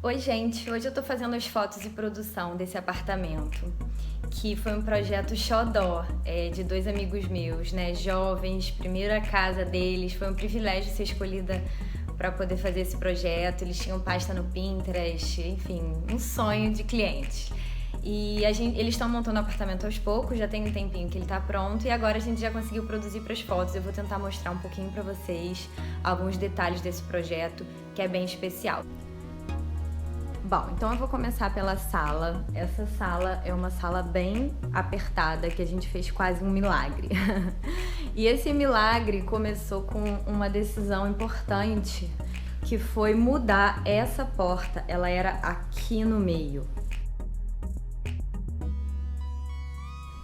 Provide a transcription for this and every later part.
Oi, gente! Hoje eu tô fazendo as fotos de produção desse apartamento, que foi um projeto xodó, de dois amigos meus, né? Jovens, primeira casa deles, foi um privilégio ser escolhida para poder fazer esse projeto. Eles tinham pasta no Pinterest, enfim, um sonho de clientes. E eles estão montando o apartamento aos poucos, já tem um tempinho que ele tá pronto e agora a gente já conseguiu produzir para as fotos. Eu vou tentar mostrar um pouquinho para vocês alguns detalhes desse projeto, que é bem especial. Bom, então eu vou começar pela sala. Essa sala é uma sala bem apertada, que a gente fez quase um milagre. E esse milagre começou com uma decisão importante, que foi mudar essa porta. Ela era aqui no meio.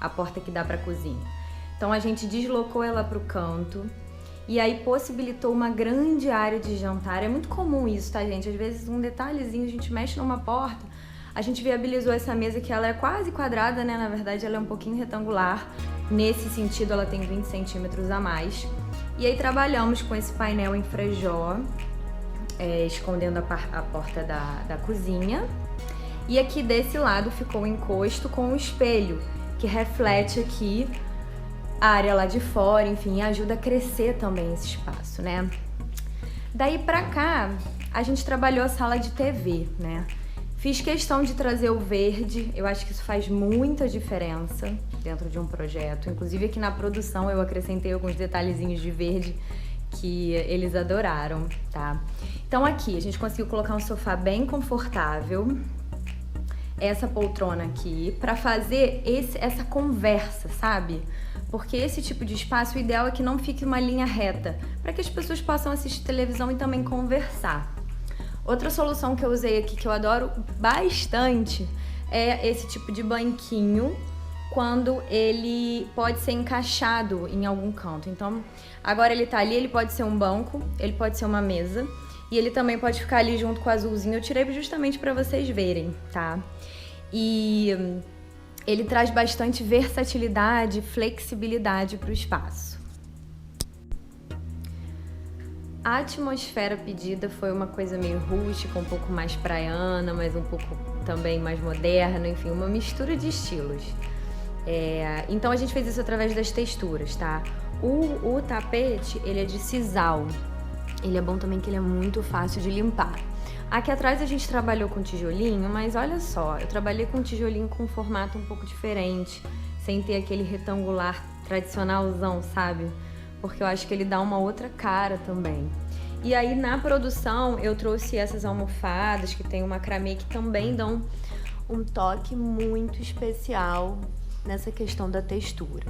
A porta que dá para a cozinha. Então a gente deslocou ela para o canto. E aí possibilitou uma grande área de jantar. É muito comum isso, tá, gente? Às vezes um detalhezinho, a gente mexe numa porta, a gente viabilizou essa mesa que ela é quase quadrada, né? Na verdade ela é um pouquinho retangular. Nesse sentido ela tem 20 centímetros a mais. E aí trabalhamos com esse painel em frejó, escondendo a porta da cozinha. E aqui desse lado ficou o encosto com o espelho, que reflete aqui a área lá de fora, enfim, ajuda a crescer também esse espaço, né? Daí pra cá, a gente trabalhou a sala de TV, né? Fiz questão de trazer o verde, eu acho que isso faz muita diferença dentro de um projeto. Inclusive aqui na produção eu acrescentei alguns detalhezinhos de verde que eles adoraram, tá? Então aqui a gente conseguiu colocar um sofá bem confortável, essa poltrona aqui, pra fazer essa conversa, sabe? Porque esse tipo de espaço, o ideal é que não fique uma linha reta, para que as pessoas possam assistir televisão e também conversar. Outra solução que eu usei aqui, que eu adoro bastante, é esse tipo de banquinho, quando ele pode ser encaixado em algum canto. Então, agora ele tá ali, ele pode ser um banco, ele pode ser uma mesa, e ele também pode ficar ali junto com o azulzinho. Eu tirei justamente para vocês verem, tá? E ele traz bastante versatilidade e flexibilidade para o espaço. A atmosfera pedida foi uma coisa meio rústica, um pouco mais praiana, mas um pouco também mais moderna, enfim, uma mistura de estilos. Então a gente fez isso através das texturas, tá? O tapete, ele é de sisal. Ele é bom também que ele é muito fácil de limpar. Aqui atrás a gente trabalhou com tijolinho, mas olha só, eu trabalhei com tijolinho com um formato um pouco diferente, sem ter aquele retangular tradicionalzão, sabe? Porque eu acho que ele dá uma outra cara também. E aí na produção eu trouxe essas almofadas que tem um macramê que também dão um toque muito especial nessa questão da textura.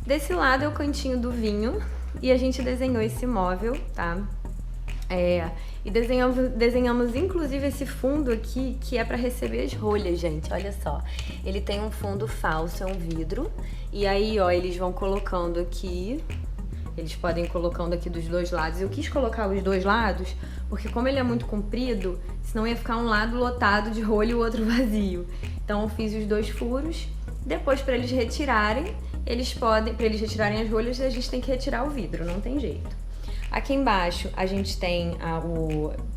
Desse lado é o cantinho do vinho e a gente desenhou esse móvel, tá? E desenhamos inclusive esse fundo aqui, que é para receber as rolhas, gente, olha só. Ele tem um fundo falso, é um vidro, e aí, ó, eles vão colocando aqui, eles podem ir colocando aqui dos dois lados. Eu quis colocar os dois lados, porque como ele é muito comprido, senão ia ficar um lado lotado de rolha e o outro vazio. Então eu fiz os dois furos, depois para eles retirarem, para eles retirarem as rolhas, a gente tem que retirar o vidro, não tem jeito. Aqui embaixo a gente tem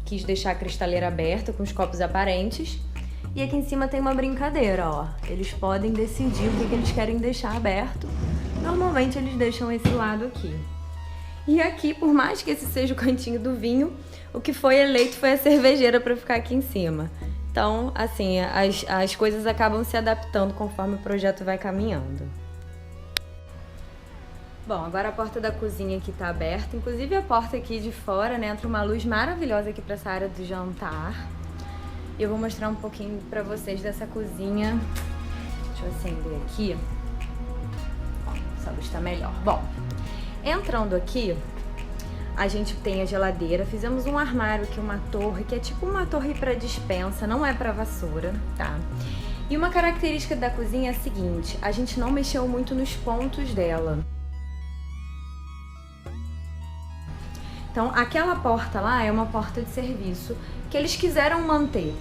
quis deixar a cristaleira aberta com os copos aparentes. E aqui em cima tem uma brincadeira, ó. Eles podem decidir o que eles querem deixar aberto. Normalmente eles deixam esse lado aqui. E aqui, por mais que esse seja o cantinho do vinho, o que foi eleito foi a cervejeira para ficar aqui em cima. Então, assim, as coisas acabam se adaptando conforme o projeto vai caminhando. Bom, agora a porta da cozinha aqui tá aberta, inclusive a porta aqui de fora, né, entra uma luz maravilhosa aqui pra essa área do jantar. E eu vou mostrar um pouquinho pra vocês dessa cozinha. Deixa eu acender aqui. Ó, essa luz tá melhor. Bom, entrando aqui, a gente tem a geladeira, fizemos um armário aqui, uma torre, que é tipo uma torre pra despensa, não é pra vassoura, tá? E uma característica da cozinha é a seguinte, a gente não mexeu muito nos pontos dela. Então, aquela porta lá é uma porta de serviço que eles quiseram manter.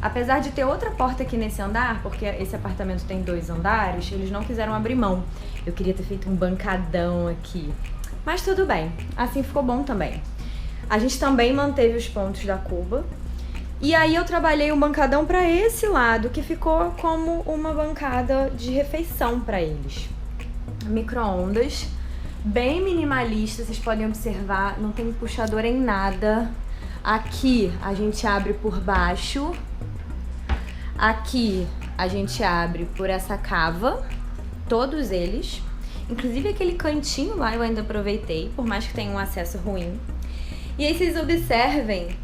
Apesar de ter outra porta aqui nesse andar, porque esse apartamento tem 2 andares, eles não quiseram abrir mão. Eu queria ter feito um bancadão aqui. Mas tudo bem, assim ficou bom também. A gente também manteve os pontos da cuba. E aí eu trabalhei um bancadão para esse lado, que ficou como uma bancada de refeição para eles. Micro-ondas, bem minimalista, vocês podem observar, não tem puxador em nada. Aqui a gente abre por baixo, aqui a gente abre por essa cava, todos eles. Inclusive aquele cantinho lá eu ainda aproveitei, por mais que tenha um acesso ruim. E aí vocês observem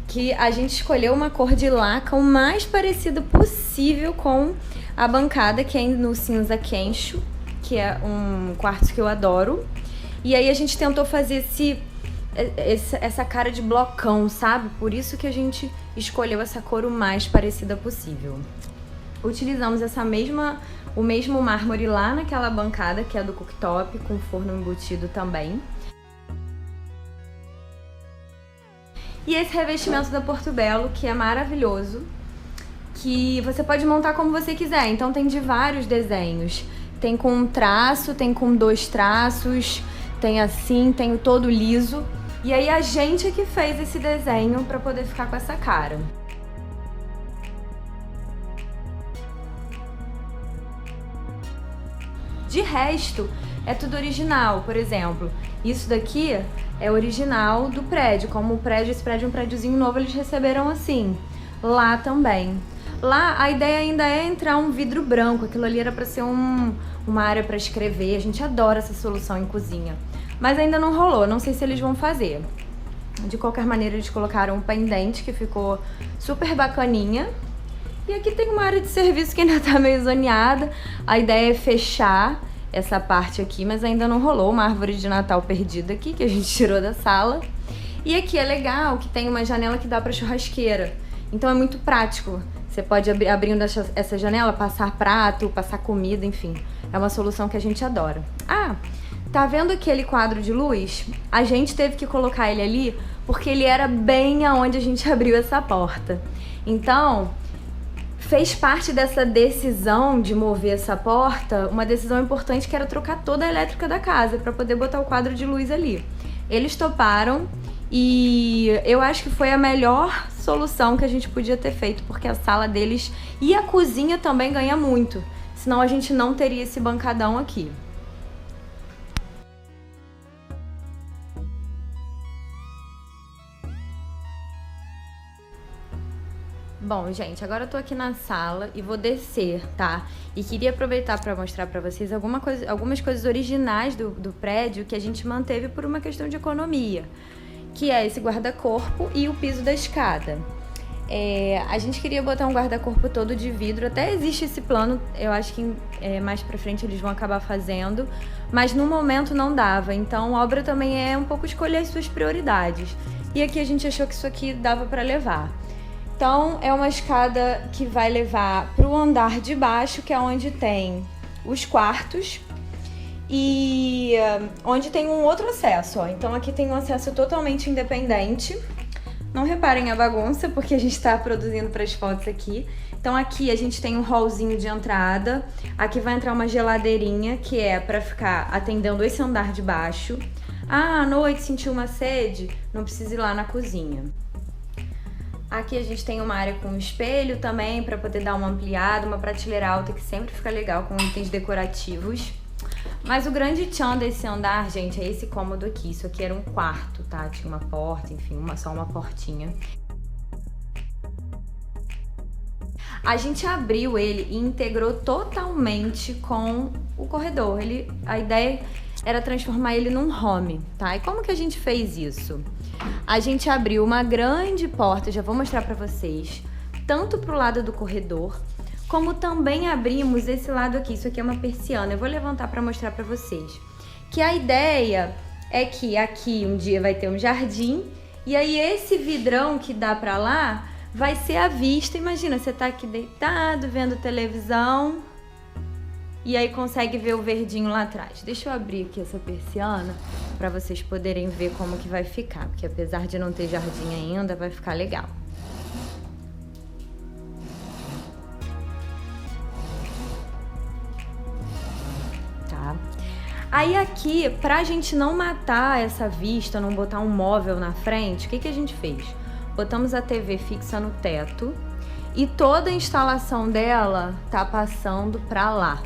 que a gente escolheu uma cor de laca o mais parecida possível com a bancada, que é no cinza quencho, que é um quartzo que eu adoro. E aí a gente tentou fazer essa cara de blocão, sabe? Por isso que a gente escolheu essa cor o mais parecida possível. Utilizamos o mesmo mármore lá naquela bancada, que é do cooktop, com forno embutido também. E esse revestimento da Porto Belo, que é maravilhoso, que você pode montar como você quiser. Então tem de vários desenhos. Tem com um traço, tem com 2 traços, tem assim, tem o todo liso. E aí a gente é que fez esse desenho para poder ficar com essa cara. De resto, é tudo original. Por exemplo, isso daqui é original do prédio. Como esse prédio é um prédiozinho novo, eles receberam assim. Lá também. Lá a ideia ainda é entrar um vidro branco. Aquilo ali era para ser uma área para escrever. A gente adora essa solução em cozinha. Mas ainda não rolou, não sei se eles vão fazer. De qualquer maneira, eles colocaram um pendente que ficou super bacaninha. E aqui tem uma área de serviço que ainda tá meio zoneada. A ideia é fechar essa parte aqui, mas ainda não rolou. Uma árvore de Natal perdida aqui, que a gente tirou da sala. E aqui é legal que tem uma janela que dá pra churrasqueira. Então é muito prático. Você pode abrindo essa janela, passar prato, passar comida, enfim. É uma solução que a gente adora. Ah, tá vendo aquele quadro de luz? A gente teve que colocar ele ali porque ele era bem aonde a gente abriu essa porta. Então, fez parte dessa decisão de mover essa porta, uma decisão importante que era trocar toda a elétrica da casa para poder botar o quadro de luz ali. Eles toparam e eu acho que foi a melhor solução que a gente podia ter feito, porque a sala deles e a cozinha também ganha muito, senão a gente não teria esse bancadão aqui. Bom, gente, agora eu tô aqui na sala e vou descer, tá? E queria aproveitar para mostrar para vocês algumas coisas originais do prédio que a gente manteve por uma questão de economia, que é esse guarda-corpo e o piso da escada. A gente queria botar um guarda-corpo todo de vidro, até existe esse plano, eu acho que mais pra frente eles vão acabar fazendo, mas no momento não dava, então a obra também é um pouco escolher as suas prioridades. E aqui a gente achou que isso aqui dava para levar. Então, é uma escada que vai levar para o andar de baixo, que é onde tem os quartos e onde tem um outro acesso, ó. Então, aqui tem um acesso totalmente independente. Não reparem a bagunça, porque a gente está produzindo para as fotos aqui. Então, aqui a gente tem um hallzinho de entrada. Aqui vai entrar uma geladeirinha, que é para ficar atendendo esse andar de baixo. Ah, à noite sentiu uma sede? Não precisa ir lá na cozinha. Aqui a gente tem uma área com espelho também, para poder dar uma ampliada, uma prateleira alta que sempre fica legal com itens decorativos. Mas o grande tchan desse andar, gente, é esse cômodo aqui. Isso aqui era um quarto, tá? Tinha uma porta, enfim, só uma portinha. A gente abriu ele e integrou totalmente com o corredor. A ideia era transformar ele num home, tá? E como que a gente fez isso? A gente abriu uma grande porta, já vou mostrar pra vocês, tanto pro lado do corredor, como também abrimos esse lado aqui. Isso aqui é uma persiana, eu vou levantar pra mostrar pra vocês. Que a ideia é que aqui um dia vai ter um jardim, e aí esse vidrão que dá pra lá vai ser a vista. Imagina, você tá aqui deitado, vendo televisão, e aí consegue ver o verdinho lá atrás. Deixa eu abrir aqui essa persiana para vocês poderem ver como que vai ficar, porque apesar de não ter jardim ainda, vai ficar legal. Tá? Aí aqui, pra gente não matar essa vista, não botar um móvel na frente, o que que a gente fez? botamos a TV fixa no teto e toda a instalação dela tá passando para lá.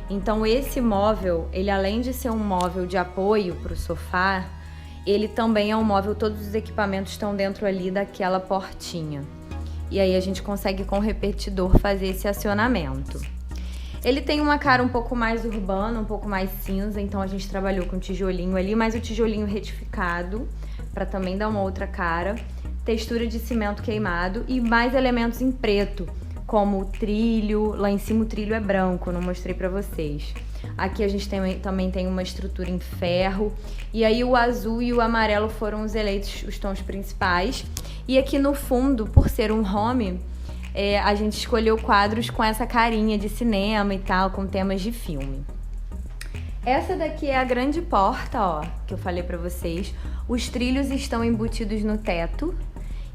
Então esse móvel, ele além de ser um móvel de apoio para o sofá, ele também é um móvel, todos os equipamentos estão dentro ali daquela portinha. E aí a gente consegue com o repetidor fazer esse acionamento. Ele tem uma cara um pouco mais urbana, um pouco mais cinza, então a gente trabalhou com tijolinho ali, mas o tijolinho retificado, para também dar uma outra cara. Textura de cimento queimado e mais elementos em preto, como o trilho. Lá em cima o trilho é branco, não mostrei pra vocês. Aqui a gente também tem uma estrutura em ferro. E aí o azul e o amarelo foram os eleitos, os tons principais. E aqui no fundo, por ser um home, a gente escolheu quadros com essa carinha de cinema e tal, com temas de filme. Essa daqui é a grande porta, ó, que eu falei pra vocês. Os trilhos estão embutidos no teto.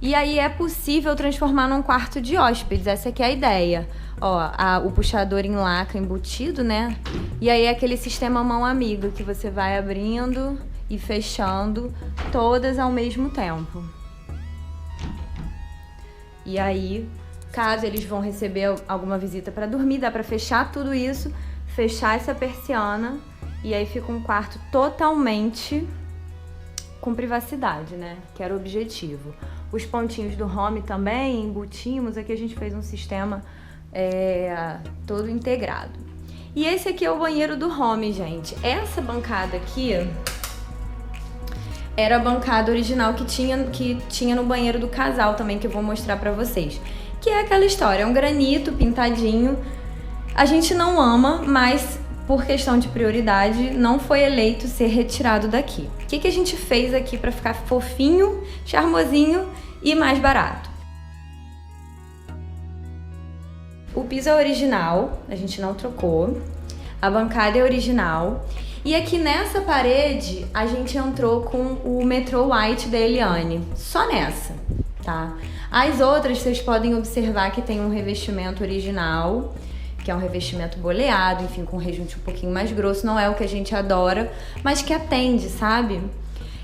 E aí é possível transformar num quarto de hóspedes, essa aqui é a ideia. Ó, o puxador em laca embutido, né? E aí é aquele sistema mão amiga, que você vai abrindo e fechando todas ao mesmo tempo. E aí, caso eles vão receber alguma visita para dormir, dá para fechar tudo isso, fechar essa persiana e aí fica um quarto totalmente com privacidade, né? Que era o objetivo. Os pontinhos do home também embutimos, aqui a gente fez um sistema todo integrado. E esse aqui é o banheiro do home, gente. Essa bancada aqui era a bancada original que tinha no banheiro do casal também, que eu vou mostrar pra vocês. Que é aquela história, é um granito pintadinho. A gente não ama, mas por questão de prioridade, não foi eleito ser retirado daqui. O que a gente fez aqui pra ficar fofinho, charmosinho e mais barato? O piso é original, a gente não trocou. A bancada é original. E aqui nessa parede, a gente entrou com o Metro White da Eliane. Só nessa, tá? As outras, vocês podem observar que tem um revestimento original, que é um revestimento boleado, enfim, com um rejunte um pouquinho mais grosso. Não é o que a gente adora, mas que atende, sabe?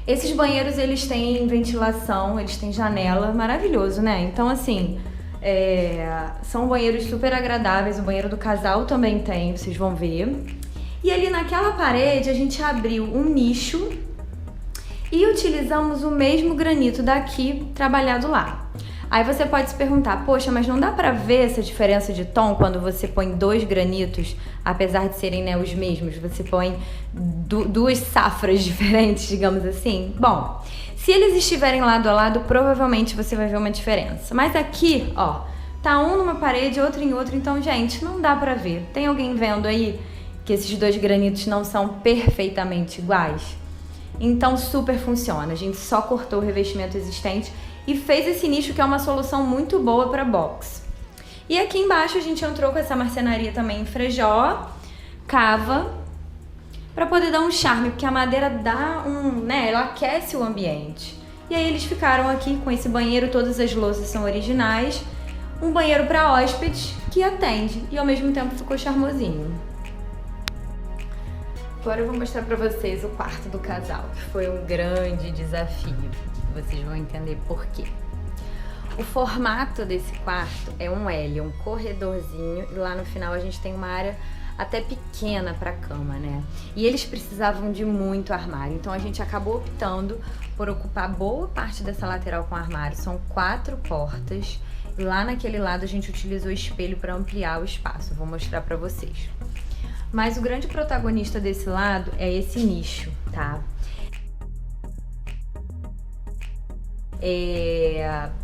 Esses banheiros, eles têm ventilação, eles têm janela, maravilhoso, né? Então, assim, são banheiros super agradáveis. O banheiro do casal também tem, vocês vão ver. E ali naquela parede, a gente abriu um nicho e utilizamos o mesmo granito daqui trabalhado lá. Aí você pode se perguntar, poxa, mas não dá pra ver essa diferença de tom quando você põe dois granitos, apesar de serem, né, os mesmos, você põe duas safras diferentes, digamos assim? Bom, se eles estiverem lado a lado, provavelmente você vai ver uma diferença. Mas aqui, ó, tá um numa parede, outro em outra, então, gente, não dá pra ver. Tem alguém vendo aí que esses dois granitos não são perfeitamente iguais? Então, super funciona. A gente só cortou o revestimento existente e fez esse nicho, que é uma solução muito boa para box. E aqui embaixo a gente entrou com essa marcenaria também em frejó, cava, para poder dar um charme, porque a madeira dá ela aquece o ambiente. E aí eles ficaram aqui com esse banheiro, todas as louças são originais, um banheiro para hóspedes que atende e ao mesmo tempo ficou charmosinho. Agora eu vou mostrar para vocês o quarto do casal, que foi um grande desafio. Vocês vão entender por quê. O formato desse quarto é um L, um corredorzinho, e lá no final a gente tem uma área até pequena para cama, né? E eles precisavam de muito armário, então a gente acabou optando por ocupar boa parte dessa lateral com armário. São 4 portas, e lá naquele lado a gente utilizou espelho para ampliar o espaço. Vou mostrar para vocês. Mas o grande protagonista desse lado é esse nicho, tá?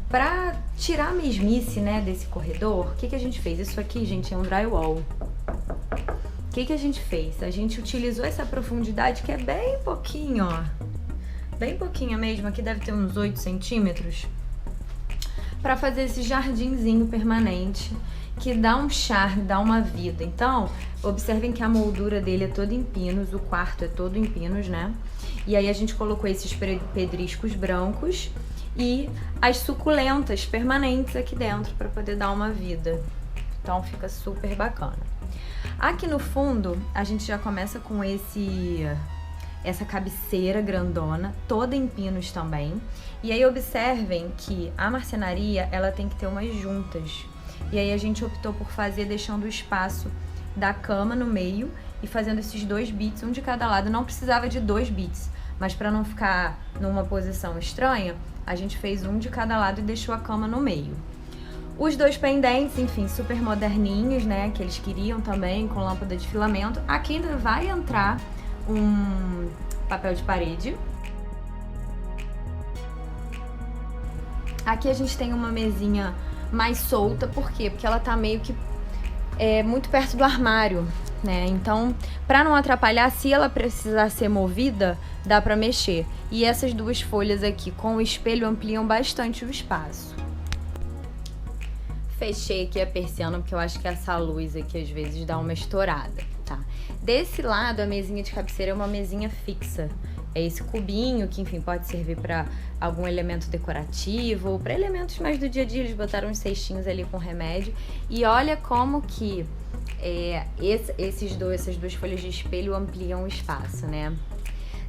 Pra tirar a mesmice, né, desse corredor, o que a gente fez? Isso aqui, gente, é um drywall. O que a gente fez? A gente utilizou essa profundidade, que é bem pouquinho, ó. Bem pouquinho mesmo, aqui deve ter uns 8 centímetros. Pra fazer esse jardinzinho permanente, que dá um charme, dá uma vida. Então, observem que a moldura dele é toda em pinos, o quarto é todo em pinos, né? E aí a gente colocou esses pedriscos brancos e as suculentas permanentes aqui dentro para poder dar uma vida. Então fica super bacana. Aqui no fundo a gente já começa com esse essa cabeceira grandona, toda em pinos também. E aí observem que a marcenaria, ela tem que ter umas juntas. E aí a gente optou por fazer deixando o espaço da cama no meio e fazendo esses 2 bits, um de cada lado. Não precisava de 2 bits, mas para não ficar numa posição estranha, a gente fez um de cada lado e deixou a cama no meio. Os 2 pendentes, enfim, super moderninhos, né, que eles queriam também, com lâmpada de filamento. Aqui ainda vai entrar um papel de parede. Aqui a gente tem uma mesinha mais solta, por quê? Porque ela tá meio que muito perto do armário, né? Então, para não atrapalhar, se ela precisar ser movida, dá para mexer. E essas 2 folhas aqui com o espelho ampliam bastante o espaço. Fechei aqui a persiana porque eu acho que essa luz aqui às vezes dá uma estourada, tá? Desse lado, a mesinha de cabeceira é uma mesinha fixa. É esse cubinho que, enfim, pode servir para algum elemento decorativo ou para elementos mais do dia a dia. Eles botaram uns cestinhos ali com remédio. E olha como que essas 2 folhas de espelho ampliam o espaço, né?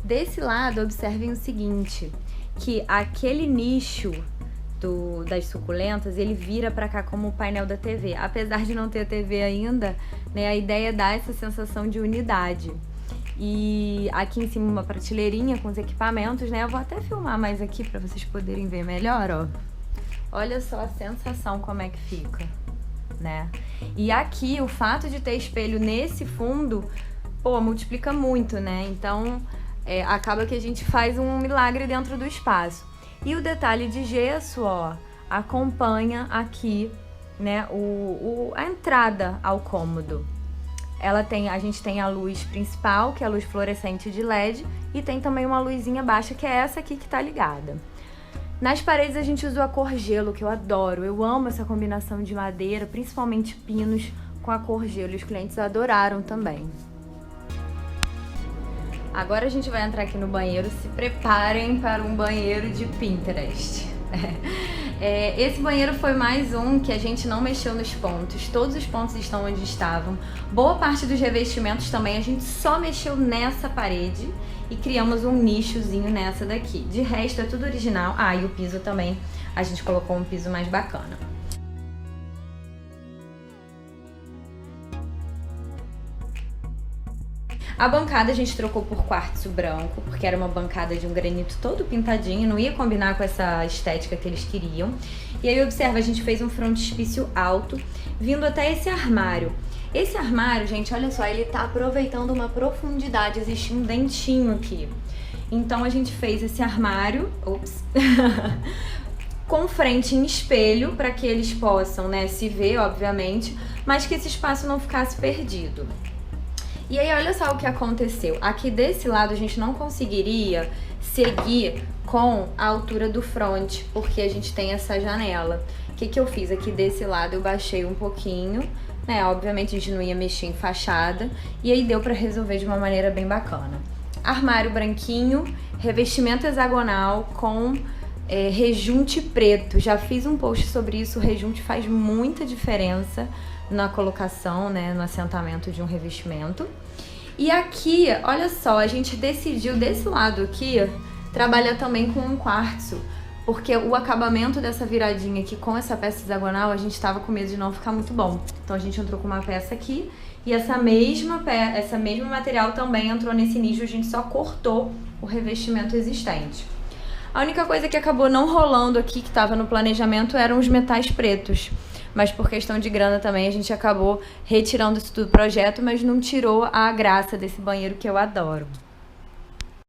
Desse lado, observem o seguinte, que aquele nicho das suculentas, ele vira para cá como o painel da TV. Apesar de não ter TV ainda, né, a ideia é dar essa sensação de unidade. E aqui em cima uma prateleirinha com os equipamentos, né? Eu vou até filmar mais aqui para vocês poderem ver melhor, ó. Olha só a sensação como é que fica, né? E aqui o fato de ter espelho nesse fundo, pô, multiplica muito, né? Então acaba que a gente faz um milagre dentro do espaço. E o detalhe de gesso, ó, acompanha aqui, né, a entrada ao cômodo. A gente tem a luz principal, que é a luz fluorescente de LED, e tem também uma luzinha baixa, que é essa aqui que tá ligada. Nas paredes a gente usou a cor gelo, que eu adoro. Eu amo essa combinação de madeira, principalmente pinos, com a cor gelo. Os clientes adoraram também. Agora a gente vai entrar aqui no banheiro. Se preparem para um banheiro de Pinterest. Esse banheiro foi mais um que a gente não mexeu nos pontos. Todos os pontos estão onde estavam. Boa parte dos revestimentos também a gente só mexeu nessa parede e criamos um nichozinho nessa daqui. De resto é tudo original. Ah, e o piso também, a gente colocou um piso mais bacana. A bancada a gente trocou por quartzo branco, porque era uma bancada de um granito todo pintadinho, não ia combinar com essa estética que eles queriam. E aí, observa, a gente fez um frontispício alto, vindo até esse armário. Esse armário, gente, olha só, ele tá aproveitando uma profundidade, existe um dentinho aqui. Então a gente fez esse armário, com frente em espelho, para que eles possam, né, se ver, obviamente, mas que esse espaço não ficasse perdido. E aí, olha só o que aconteceu. Aqui desse lado a gente não conseguiria seguir com a altura do front, porque a gente tem essa janela. O que eu fiz? Aqui desse lado eu baixei um pouquinho, né? Obviamente a gente não ia mexer em fachada, e aí deu pra resolver de uma maneira bem bacana. Armário branquinho, revestimento hexagonal com rejunte preto. Já fiz um post sobre isso, o rejunte faz muita diferença na colocação, né, no assentamento de um revestimento. E aqui, olha só, a gente decidiu desse lado aqui trabalhar também com um quartzo, porque o acabamento dessa viradinha aqui com essa peça hexagonal, a gente tava com medo de não ficar muito bom. Então a gente entrou com uma peça aqui e essa mesma material também entrou nesse nicho, a gente só cortou o revestimento existente. A única coisa que acabou não rolando aqui, que estava no planejamento, eram os metais pretos. Mas por questão de grana também a gente acabou retirando isso do projeto, mas não tirou a graça desse banheiro que eu adoro.